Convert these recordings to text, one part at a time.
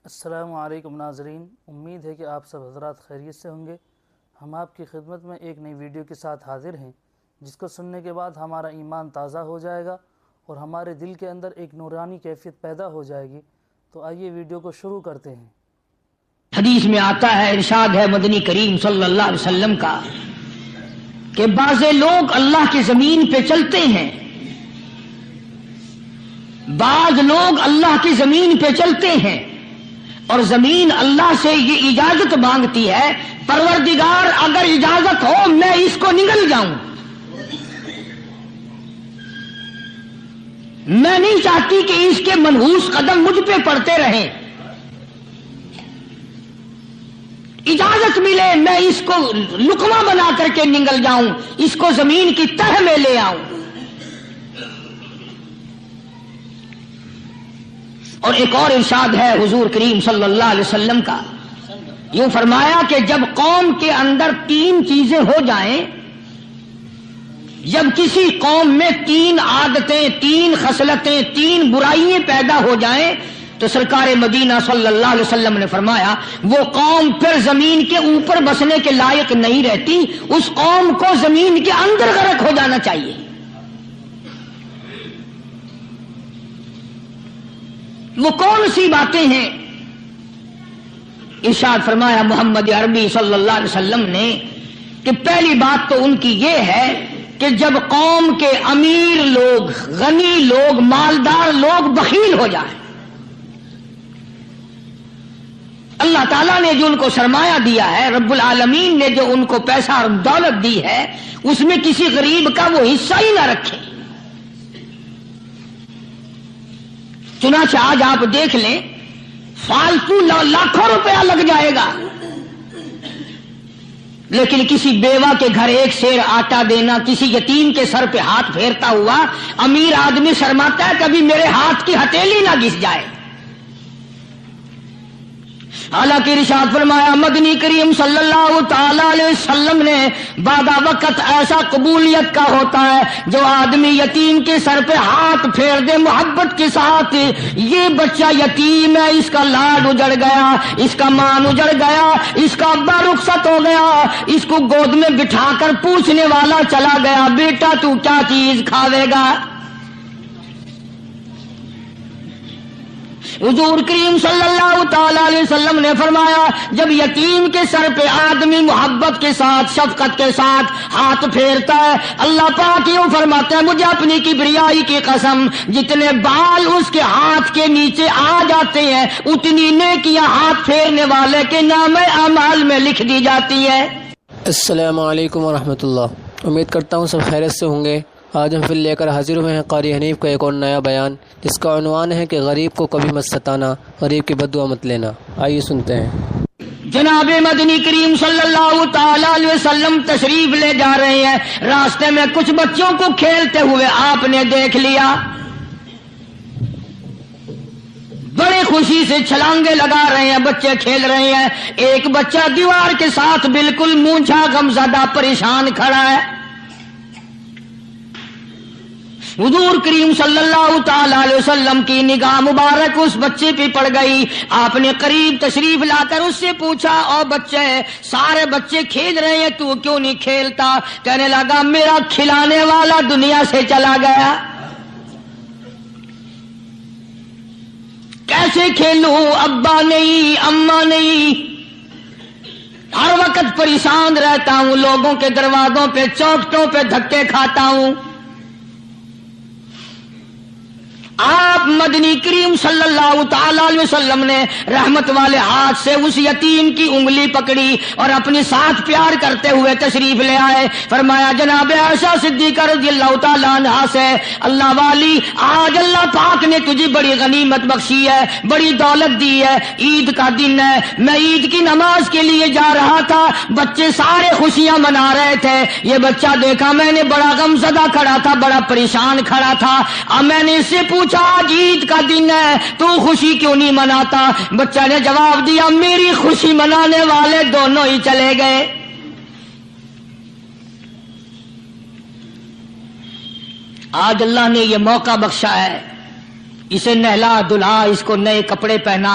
السلام علیکم ناظرین، امید ہے کہ آپ سب حضرات خیریت سے ہوں گے۔ ہم آپ کی خدمت میں ایک نئی ویڈیو کے ساتھ حاضر ہیں، جس کو سننے کے بعد ہمارا ایمان تازہ ہو جائے گا اور ہمارے دل کے اندر ایک نورانی کیفیت پیدا ہو جائے گی۔ تو آئیے ویڈیو کو شروع کرتے ہیں۔ حدیث میں آتا ہے، ارشاد ہے مدنی کریم صلی اللہ علیہ وسلم کا کہ بعض لوگ اللہ کی زمین پہ چلتے ہیں، بعض لوگ اللہ کی زمین پہ چلتے ہیں اور زمین اللہ سے یہ اجازت مانگتی ہے، پروردگار اگر اجازت ہو میں اس کو نگل جاؤں، میں نہیں چاہتی کہ اس کے منحوس قدم مجھ پہ پڑتے رہیں، اجازت ملے میں اس کو لقمہ بنا کر کے نگل جاؤں، اس کو زمین کی تہ میں لے آؤں۔ اور ایک اور ارشاد ہے حضور کریم صلی اللہ علیہ وسلم کا، یوں فرمایا کہ جب قوم کے اندر تین چیزیں ہو جائیں، جب کسی قوم میں تین عادتیں، تین خصلتیں، تین برائیاں پیدا ہو جائیں تو سرکار مدینہ صلی اللہ علیہ وسلم نے فرمایا وہ قوم پھر زمین کے اوپر بسنے کے لائق نہیں رہتی، اس قوم کو زمین کے اندر غرق ہو جانا چاہیے۔ وہ کون سی باتیں ہیں؟ ارشاد فرمایا محمد عربی صلی اللہ علیہ وسلم نے کہ پہلی بات تو ان کی یہ ہے کہ جب قوم کے امیر لوگ، غنی لوگ، مالدار لوگ بخیل ہو جائیں، اللہ تعالیٰ نے جو ان کو سرمایہ دیا ہے، رب العالمین نے جو ان کو پیسہ اور دولت دی ہے، اس میں کسی غریب کا وہ حصہ ہی نہ رکھیں۔ چنانچہ آج آپ دیکھ لیں، فالتو لاکھوں روپیہ لگ جائے گا، لیکن کسی بیوہ کے گھر ایک سیر آٹا دینا، کسی یتیم کے سر پہ ہاتھ پھیرتا ہوا امیر آدمی شرماتا ہے کبھی میرے ہاتھ کی ہتھیلی نہ گھس جائے۔ حالانکہ ارشاد فرمایا مدنی کریم صلی اللہ تعالی علیہ وسلم نے بعد وقت ایسا قبولیت کا ہوتا ہے جو آدمی یتیم کے سر پہ ہاتھ پھیر دے محبت کے ساتھ، یہ بچہ یتیم ہے، اس کا لاڈ اجڑ گیا، اس کا مان اجڑ گیا، اس کا ابا رخصت ہو گیا، اس کو گود میں بٹھا کر پوچھنے والا چلا گیا بیٹا تو کیا چیز کھاوے گا؟ حضور کریم صلی اللہ تعالی علیہ وسلم نے فرمایا جب یتیم کے سر پہ آدمی محبت کے ساتھ، شفقت کے ساتھ ہاتھ پھیرتا ہے، اللہ پاک یوں فرماتا ہے مجھے اپنی کبریائی کی قسم جتنے بال اس کے ہاتھ کے نیچے آ جاتے ہیں اتنی نیکیاں ہاتھ پھیرنے والے کے نام اعمال میں لکھ دی جاتی ہے۔ السلام علیکم ورحمۃ اللہ، امید کرتا ہوں سب خیریت سے ہوں گے۔ آج ہم پھر لے کر حاضر ہوئے ہیں قاری حنیف کا ایک اور نیا بیان، جس کا عنوان ہے کہ غریب کو کبھی مت ستانا، غریب کی بددعا مت لینا۔ آئیے سنتے ہیں۔ جناب مدنی کریم صلی اللہ تعالی علیہ وسلم تشریف لے جا رہے ہیں، راستے میں کچھ بچوں کو کھیلتے ہوئے آپ نے دیکھ لیا، بڑے خوشی سے چھلانگے لگا رہے ہیں، بچے کھیل رہے ہیں، ایک بچہ دیوار کے ساتھ بالکل مونجھا غمزدہ پریشان کھڑا ہے۔ حضور کریم صلی اللہ تعالی علیہ وسلم کی نگاہ مبارک اس بچے پہ پڑ گئی، آپ نے قریب تشریف لا کر اس سے پوچھا او بچے، سارے بچے کھیل رہے ہیں تو کیوں نہیں کھیلتا؟ کہنے لگا میرا کھلانے والا دنیا سے چلا گیا، کیسے کھیلوں؟ ابا نہیں، اماں نہیں، ہر وقت پریشان رہتا ہوں، لوگوں کے دروازوں پہ چوکھٹوں پہ دھکے کھاتا ہوں۔ آپ مدنی کریم صلی اللہ تعالی علیہ وسلم نے رحمت والے ہاتھ سے اس یتیم کی انگلی پکڑی اور اپنے ساتھ پیار کرتے ہوئے تشریف لے آئے، فرمایا جناب عائشہ صدیقہ رضی اللہ تعالی عنہا سے اللہ والی آج اللہ پاک نے تجھے بڑی غنیمت بخشی ہے، بڑی دولت دی ہے، عید کا دن ہے، میں عید کی نماز کے لیے جا رہا تھا، بچے سارے خوشیاں منا رہے تھے، یہ بچہ دیکھا میں نے بڑا غمزدہ کھڑا تھا، بڑا پریشان کھڑا تھا، اب میں نے اس سے پوچھا آج عید کا دن ہے تو خوشی کیوں نہیں مناتا؟ بچہ نے جواب دیا میری خوشی منانے والے دونوں ہی چلے گئے۔ آج اللہ نے یہ موقع بخشا ہے، اسے نہلا دھلا، اس کو نئے کپڑے پہنا،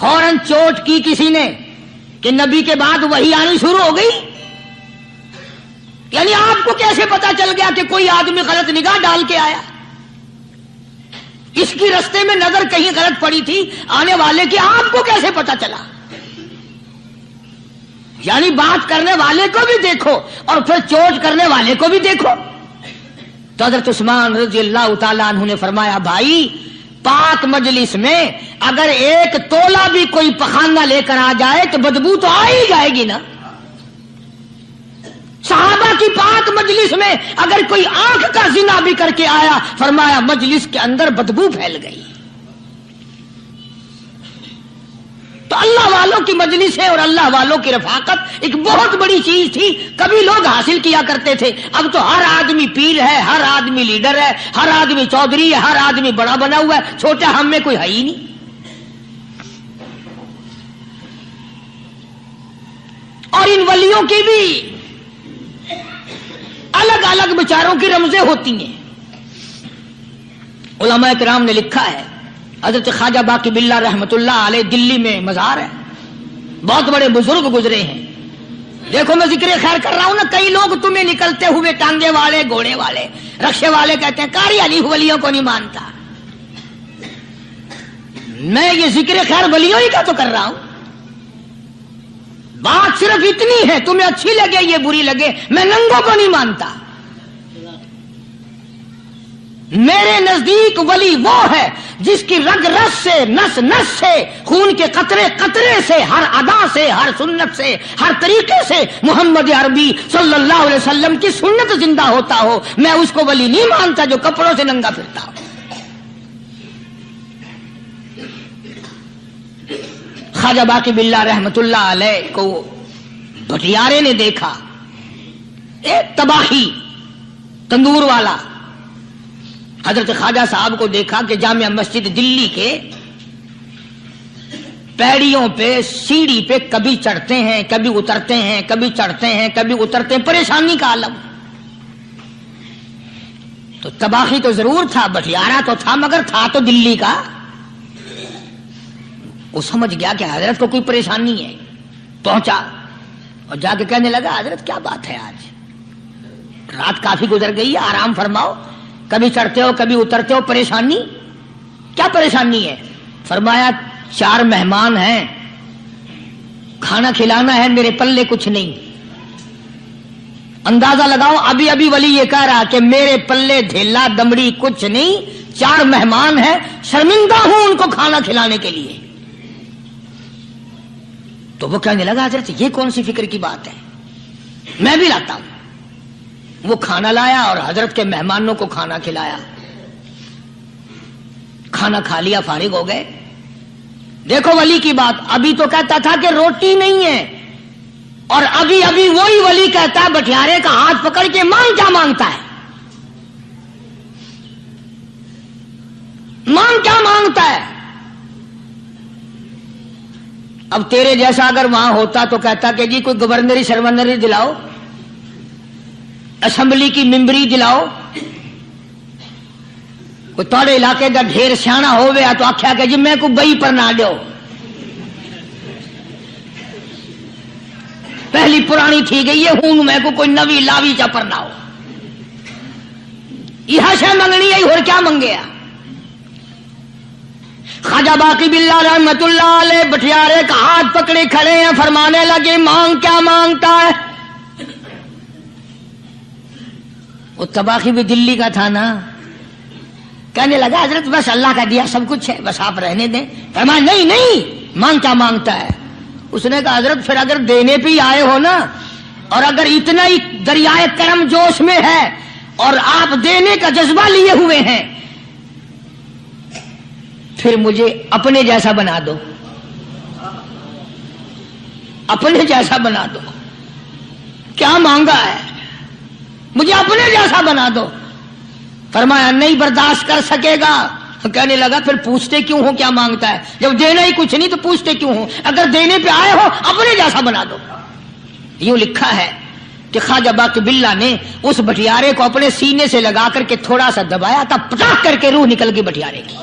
فوراً چوٹ کی کسی نے کہ نبی کے بعد وحی آنی شروع ہو گئی. یعنی آپ کو کیسے پتا چل گیا کہ کوئی آدمی غلط نگاہ ڈال کے آیا؟ اس کی رستے میں نظر کہیں غلط پڑی تھی آنے والے کی، آپ کو کیسے پتا چلا؟ یعنی بات کرنے والے کو بھی دیکھو اور پھر چوٹ کرنے والے کو بھی دیکھو. تو حضرت عثمان رضی اللہ تعالیٰ عنہ نے فرمایا بھائی پاک مجلس میں اگر ایک تولا بھی کوئی پخانہ لے کر آ جائے تو بدبو تو آ ہی جائے گی نا. صحابہ کی پاک مجلس میں اگر کوئی آنکھ کا زنا بھی کر کے آیا فرمایا مجلس کے اندر بدبو پھیل گئی. تو اللہ والوں کی مجلس ہے اور اللہ والوں کی رفاقت ایک بہت بڑی چیز تھی. کبھی لوگ حاصل کیا کرتے تھے، اب تو ہر آدمی پیر ہے، ہر آدمی لیڈر ہے، ہر آدمی چودھری ہے، ہر آدمی بڑا بنا ہوا ہے، چھوٹا ہم میں کوئی ہے ہی نہیں. اور ان ولیوں کی بھی الگ الگ بیچاروں کی رمزیں ہوتی ہیں. علماء کرام نے لکھا ہے حضرت خواجہ باقی باللہ رحمت اللہ علیہ دلی میں مزار ہے، بہت بڑے بزرگ گزرے ہیں. دیکھو میں ذکر خیر کر رہا ہوں نا، کئی لوگ تمہیں نکلتے ہوئے ٹانگے والے، گھوڑے والے، رکشے والے کہتے ہیں قاری علی ولیوں کو نہیں مانتا. میں یہ ذکر خیر ولیوں ہی کا تو کر رہا ہوں. بات صرف اتنی ہے، تمہیں اچھی لگے یہ بری لگے، میں ننگوں کو نہیں مانتا. میرے نزدیک ولی وہ ہے جس کی رگ رس سے، نس نس سے، خون کے قطرے قطرے سے، ہر ادا سے، ہر سنت سے، ہر طریقے سے محمد عربی صلی اللہ علیہ وسلم کی سنت زندہ ہوتا ہو. میں اس کو ولی نہیں مانتا جو کپڑوں سے ننگا پھرتا ہو. خواجہ باقی باللہ رحمت اللہ علیہ کو بھٹیارے نے دیکھا، ایک تباہی تندور والا. حضرت خواجہ صاحب کو دیکھا کہ جامع مسجد دلی کے پیڑیوں پہ، سیڑھی پہ کبھی چڑھتے ہیں کبھی اترتے ہیں، کبھی چڑھتے ہیں کبھی اترتے ہیں، پریشانی کا عالم. تو تباہی تو ضرور تھا، بھٹیارا تو تھا، مگر تھا تو دلی کا. وہ سمجھ گیا کہ حضرت کو کوئی پریشانی ہے. پہنچا اور جا کے کہنے لگا حضرت کیا بات ہے، آج رات کافی گزر گئی ہے، آرام فرماؤ، کبھی چڑھتے ہو کبھی اترتے ہو، پریشانی کیا پریشانی ہے؟ فرمایا 4 مہمان ہیں، کھانا کھلانا ہے، میرے پلے کچھ نہیں. اندازہ لگاؤ ابھی ابھی ولی یہ کہہ رہا کہ میرے پلے ڈھیلا دمڑی کچھ نہیں، 4 مہمان ہیں، شرمندہ ہوں ان کو کھانا کھلانے کے لیے. تو وہ کہنے لگا حضرت یہ کون سی فکر کی بات ہے، میں بھی لاتا ہوں. وہ کھانا لایا اور حضرت کے مہمانوں کو کھانا کھلایا. کھانا کھا لیا، فارغ ہو گئے. دیکھو ولی کی بات، ابھی تو کہتا تھا کہ روٹی نہیں ہے، اور ابھی ابھی وہی ولی کہتا ہے بٹیارے کا ہاتھ پکڑ کے مانگ کیا مانگتا ہے، مانگ کیا مانگتا ہے. اب تیرے جیسا اگر وہاں ہوتا تو کہتا کہ جی کوئی گورنری سرونری دلاؤ، اسمبلی کی ممبری دلاؤ. کوئی تھوڑے علاقے کا ڈھیر سیاح ہوئے تو آخیا کہ جی میں کو بئی پر نہ دو، پہلی پرانی تھی گئی ہے ہوں میں کو کوئی نوی لاوی چا پر نہ ہو. یہ شے منگنی ہے اور کیا منگیا. خواجہ باقی باللہ رحمت اللہ علیہ بٹیارے کا ہاتھ پکڑے کھڑے ہیں، فرمانے لگے مانگ کیا مانگتا ہے. وہ تباہی بھی دلی کا تھا نا. کہنے لگا حضرت بس اللہ کا دیا سب کچھ ہے، بس آپ رہنے دیں. فرمایا نہیں نہیں، مانگ کیا مانگتا ہے. اس نے کہا حضرت پھر اگر دینے پہ ہی آئے ہو نا، اور اگر اتنا ہی دریائے کرم جوش میں ہے اور آپ دینے کا جذبہ لیے ہوئے ہیں، پھر مجھے اپنے جیسا بنا دو، اپنے جیسا بنا دو. کیا مانگا ہے، مجھے اپنے جیسا بنا دو. فرمایا نہیں برداشت کر سکے گا. کہنے لگا پھر پوچھتے کیوں ہو کیا مانگتا ہے، جب دینا ہی کچھ نہیں تو پوچھتے کیوں ہو، اگر دینے پہ آئے ہو اپنے جیسا بنا دو. یوں لکھا ہے کہ خواجہ باقی باللہ نے اس بٹیارے کو اپنے سینے سے لگا کر کے تھوڑا سا دبایا تھا، پٹاخ کر کے روح نکل گئی بٹیارے کی.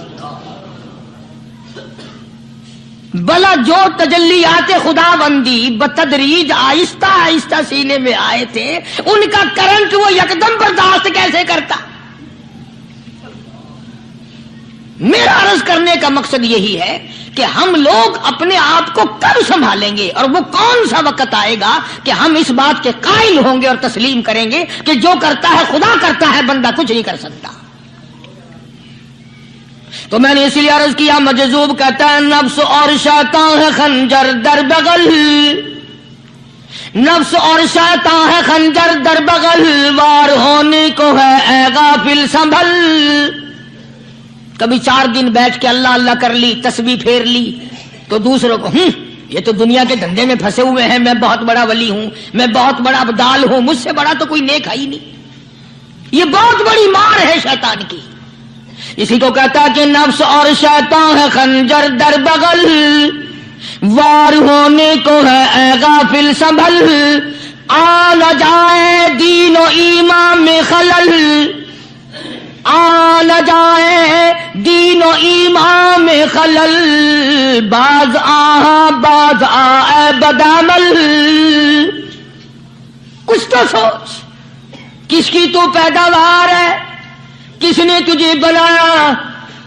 بلا جو تجلیات خدا بندی بتدریج آہستہ آہستہ سینے میں آئے تھے، ان کا کرنٹ وہ یکدم برداشت کیسے کرتا؟ میرا عرض کرنے کا مقصد یہی ہے کہ ہم لوگ اپنے آپ کو کب سنبھالیں گے، اور وہ کون سا وقت آئے گا کہ ہم اس بات کے قائل ہوں گے اور تسلیم کریں گے کہ جو کرتا ہے خدا کرتا ہے، بندہ کچھ نہیں کر سکتا۔ تو میں نے اسی لیے عرض کیا، مجذوب کہتا ہے نفس اور شیطان ہے خنجر در بغل، نفس اور شیطان ہے خنجر در بغل، وار ہونے کو ہے اے غافل سنبھل۔ کبھی 4 دن بیٹھ کے اللہ اللہ کر لی، تسبیح پھیر لی، تو دوسروں کو یہ تو دنیا کے دھندے میں پھنسے ہوئے ہیں، میں بہت بڑا ولی ہوں، میں بہت بڑا ابدال ہوں، مجھ سے بڑا تو کوئی نیک ہے ہی نہیں۔ یہ بہت بڑی مار ہے شیطان کی۔ اسی کو کہتا کہ نفس اور شیطان ہے خنجر در بغل، وار ہونے کو ہے اے غافل سنبھل، آ نہ جائے دین و ایمان میں خلل، آ نہ جائے دین و ایمان میں خلل، باز باز اے بدعمل۔ کچھ تو سوچ، کس کی تو پیداوار ہے، کس نے تجھے بنایا،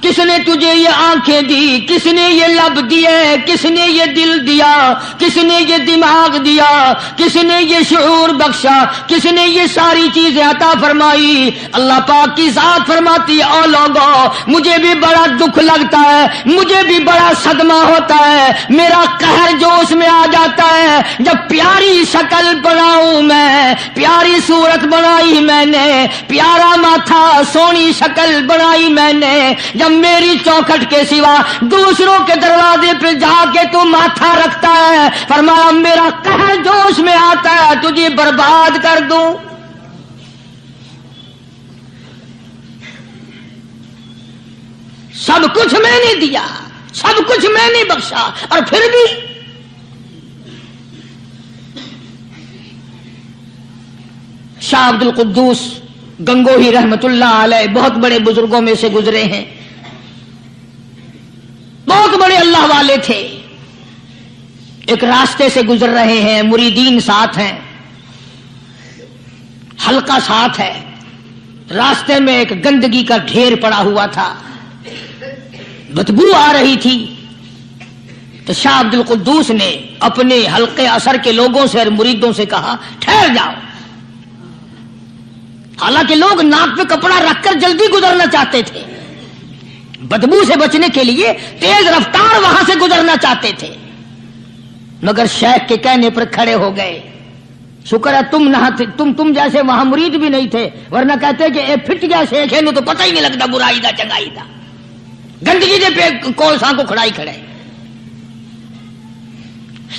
کس نے تجھے یہ آنکھیں دی، کس نے یہ لب دیے، کس نے یہ دل دیا، کس نے یہ دماغ دیا، کس نے یہ شعور بخشا، کس نے یہ ساری چیزیں عطا فرمائی؟ اللہ پاک کی ذات فرماتی ہے او لوگوں، مجھے بھی بڑا دکھ لگتا ہے، مجھے بھی بڑا صدمہ ہوتا ہے، میرا قہر جوش میں آ جاتا ہے جب پیاری شکل بناؤں میں، پیاری صورت بنائی میں نے، پیارا ماتھا سونی شکل بنائی میں نے، جب میری چوکھٹ کے سوا دوسروں کے دروازے پہ جا کے تو ماتھا رکھتا ہے، فرمایا میرا قہر جوش میں آتا ہے تجھے برباد کر دوں۔ سب کچھ میں نے دیا، سب کچھ میں نے بخشا، اور پھر بھی شاہ عبد القدوس گنگوہی رحمت اللہ علیہ بہت بڑے بزرگوں میں سے گزرے ہیں، بہت بڑے اللہ والے تھے۔ ایک راستے سے گزر رہے ہیں، مریدین ساتھ ہیں، حلقہ ساتھ ہے، راستے میں ایک گندگی کا ڈھیر پڑا ہوا تھا، بدبو آ رہی تھی، تو شاہ عبد القدوس نے اپنے حلقے اثر کے لوگوں سے اور مریدوں سے کہا ٹھہر جاؤ۔ حالانکہ لوگ ناک پہ کپڑا رکھ کر جلدی گزرنا چاہتے تھے، بدبو سے بچنے کے لیے تیز رفتار وہاں سے گزرنا چاہتے تھے، مگر شیخ کے کہنے پر کھڑے ہو گئے۔ شکر ہے تم نہ تھے، تم جیسے وہاں مرید بھی نہیں تھے، ورنہ کہتے کہ اے پھٹ گیا شیخ ہے، تو پتہ ہی نہیں لگتا برائی دا چنگائی دا، گندگی دے پہ کولساں کو کھڑائی کھڑے۔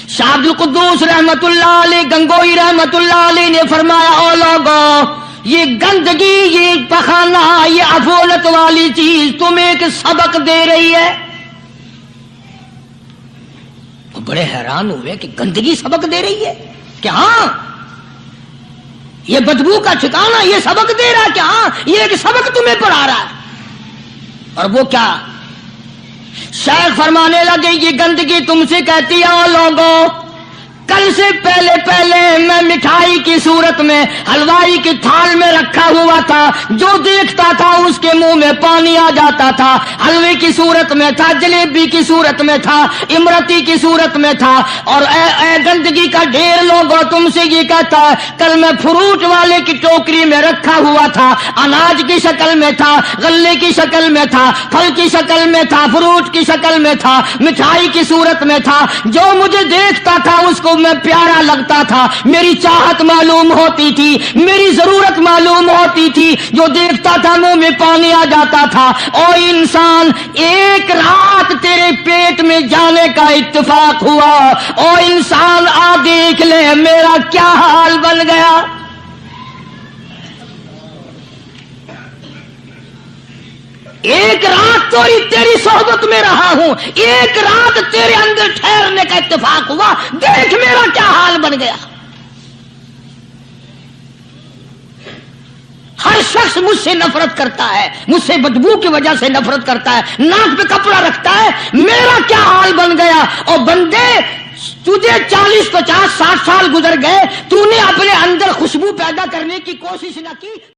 شاہ عبد القدوس رحمت اللہ علیہ گنگوئی رحمت اللہ علیہ نے فرمایا او لوگوں، یہ گندگی، یہ پخانہ، یہ افولت والی چیز تمہیں ایک سبق دے رہی ہے۔ وہ بڑے حیران ہوئے کہ گندگی سبق دے رہی ہے کہ ہاں یہ بدبو کا ٹھکانہ یہ سبق دے رہا ہے کہ ہاں یہ ایک سبق تمہیں پڑھا رہا ہے۔ اور وہ کیا؟ شیخ فرمانے لگے یہ گندگی تم سے کہتی ہے او لوگوں، کل سے پہلے میں مٹھائی کی صورت میں حلوائی کی تھال میں رکھا ہوا تھا، جو دیکھتا تھا اس کے منہ میں پانی آ جاتا تھا، حلوے کی صورت میں تھا، جلیبی کی صورت میں تھا، امرتی کی صورت میں تھا، اور اے گندگی کا ڈھیر لوگوں تم سے یہ کہتا ہے کل میں فروٹ والے کی ٹوکری میں رکھا ہوا تھا، اناج کی شکل میں تھا، غلے کی شکل میں تھا، پھل کی شکل میں تھا، فروٹ کی شکل میں تھا، مٹھائی کی صورت میں تھا، جو مجھے دیکھتا تھا اس کو میں پیارا لگتا تھا، میری چاہت معلوم ہوتی تھی، میری ضرورت معلوم ہوتی تھی، جو دیکھتا تھا منہ میں پانی آ جاتا تھا۔ او انسان، ایک رات تیرے پیٹ میں جانے کا اتفاق ہوا، او انسان آ دیکھ لے میرا کیا حال بن گیا۔ ایک رات تو تیری صحبت میں رہا ہوں، ایک رات تیرے اندر ٹھہرنے کا اتفاق ہوا، دیکھ میرا کیا حال بن گیا۔ ہر شخص مجھ سے نفرت کرتا ہے، مجھ سے بدبو کی وجہ سے نفرت کرتا ہے، ناک پہ کپڑا رکھتا ہے، میرا کیا حال بن گیا؟ اور بندے تجھے 40 50 60 سال گزر گئے، تو نے اپنے اندر خوشبو پیدا کرنے کی کوشش نہ کی۔